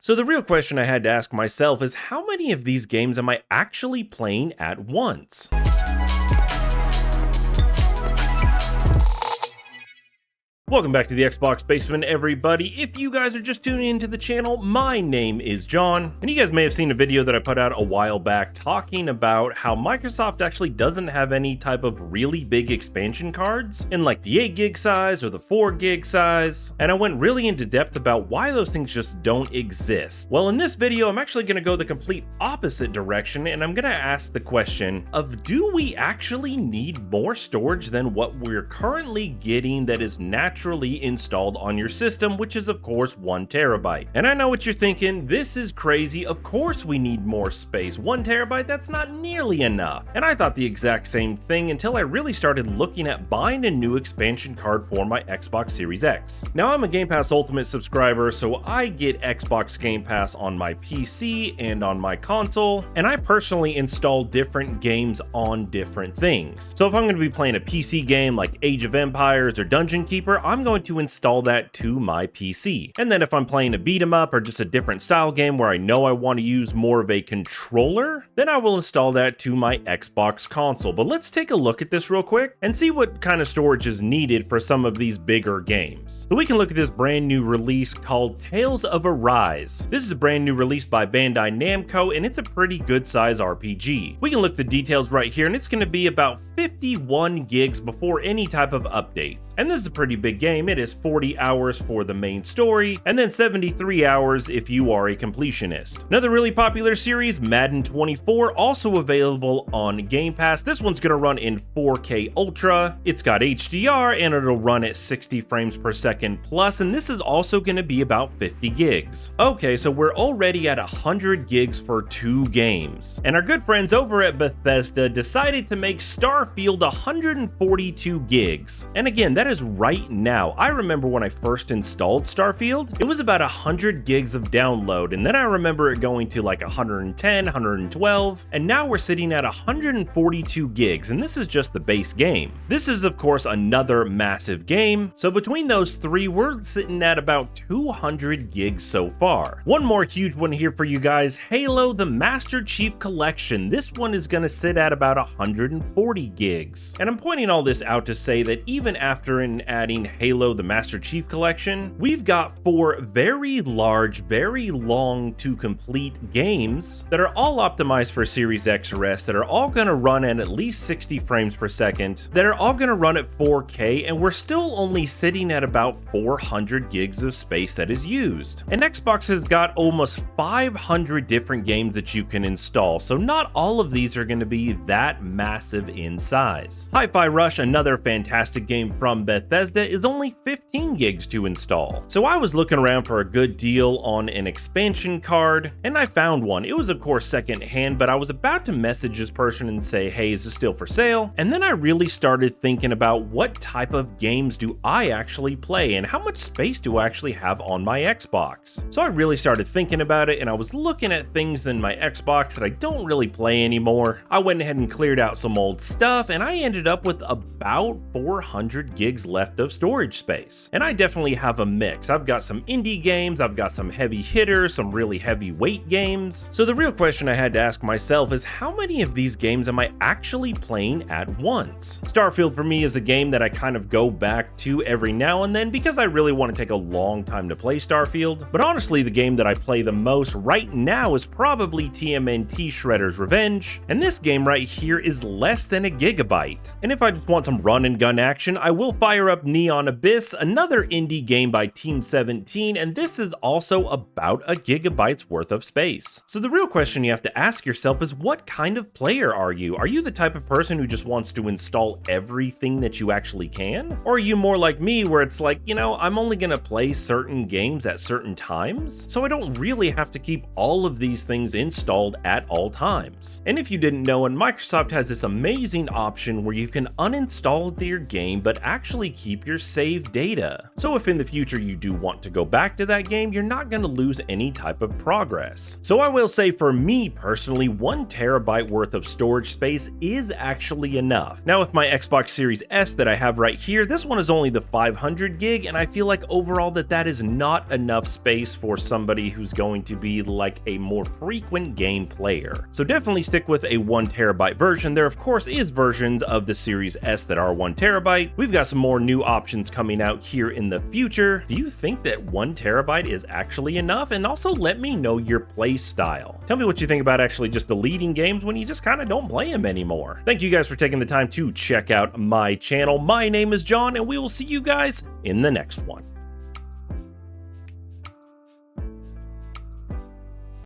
So the real question I had to ask myself is, how many of these games am I actually playing at once? Welcome back to the Xbox Basement, everybody. If you guys are just tuning into the channel, my name is John, and you guys may have seen a video that I put out a while back talking about how Microsoft actually doesn't have any type of really big expansion cards in like the 8 gig size or the 4 gig size, and I went really into depth about why those things just don't exist. Well, in this video, I'm actually going to go the complete opposite direction, and I'm going to ask the question of, do we actually need more storage than what we're currently getting that is naturally installed on your system, which is of course 1 terabyte. And I know what you're thinking, this is crazy, of course we need more space. 1 terabyte, that's not nearly enough. And I thought the exact same thing until I really started looking at buying a new expansion card for my Xbox Series X. Now I'm a Game Pass Ultimate subscriber, so I get Xbox Game Pass on my PC and on my console, and I personally install different games on different things. So if I'm going to be playing a PC game like Age of Empires or Dungeon Keeper, I'm going to install that to my PC. And then if I'm playing a beat 'em up or just a different style game where I know I want to use more of a controller, then I will install that to my Xbox console. But let's take a look at this real quick and see what kind of storage is needed for some of these bigger games. So we can look at this brand new release called Tales of Arise. This is a brand new release by Bandai Namco, and it's a pretty good size RPG. We can look at the details right here, and it's going to be about 51 gigs before any type of update. And this is a pretty big game. It is 40 hours for the main story, and then 73 hours if you are a completionist. Another really popular series, Madden 24, also available on Game Pass. This one's going to run in 4K Ultra. It's got HDR, and it'll run at 60 frames per second plus, and this is also going to be about 50 gigs. Okay, so we're already at 100 gigs for 2 games. And our good friends over at Bethesda decided to make Starfield 142 gigs. And again, that is right now. I remember when I first installed Starfield, it was about 100 gigs of download, and then I remember it going to like 110, 112, and now we're sitting at 142 gigs, and this is just the base game. This is of course another massive game, so between those three, we're sitting at about 200 gigs so far. One more huge one here for you guys, Halo the Master Chief Collection. This one is going to sit at about 140 gigs. And I'm pointing all this out to say that even after adding Halo the Master Chief Collection, we've got 4 very large, very long to complete games that are all optimized for Series X or S, that are all going to run at least 60 frames per second, that are all going to run at 4K, and we're still only sitting at about 400 gigs of space that is used. And Xbox has got almost 500 different games that you can install, so not all of these are going to be that massive in size. Hi-Fi Rush, another fantastic game from Bethesda, is only 15 gigs to install. So I was looking around for a good deal on an expansion card, and I found one. It was of course secondhand, but I was about to message this person and say, hey, is this still for sale? And then I really started thinking about what type of games do I actually play and how much space do I actually have on my Xbox. So I really started thinking about it, and I was looking at things in my Xbox that I don't really play anymore. I went ahead and cleared out some old stuff, and I ended up with about 400 gigs left of storage space. And I definitely have a mix. I've got some indie games, I've got some heavy hitters, some really heavyweight games. So the real question I had to ask myself is, how many of these games am I actually playing at once? Starfield for me is a game that I kind of go back to every now and then because I really want to take a long time to play Starfield. But honestly, the game that I play the most right now is probably TMNT Shredder's Revenge. And this game right here is less than a gigabyte. And if I just want some run and gun action, I will fire up Neon Abyss, another indie game by Team 17, and this is also about a gigabyte's worth of space. So the real question you have to ask yourself is, what kind of player are you? Are you the type of person who just wants to install everything that you actually can? Or are you more like me, where it's like, you know, I'm only gonna play certain games at certain times, so I don't really have to keep all of these things installed at all times. And if you didn't know, and Microsoft has this amazing option where you can uninstall your game but actually actually keep your save data. So if in the future you do want to go back to that game, you're not going to lose any type of progress. So I will say, for me personally, 1 terabyte worth of storage space is actually enough. Now with my Xbox Series S that I have right here, this one is only the 500 gig, and I feel like overall that is not enough space for somebody who's going to be like a more frequent game player. So definitely stick with a 1 terabyte version. There of course is versions of the Series S that are 1 terabyte. We've got some more new options coming out here in the future. Do you think that 1 terabyte is actually enough? And also let me know your play style. Tell me what you think about actually just deleting games when you just kind of don't play them anymore. Thank you guys for taking the time to check out my channel. My name is John, and we will see you guys in the next one.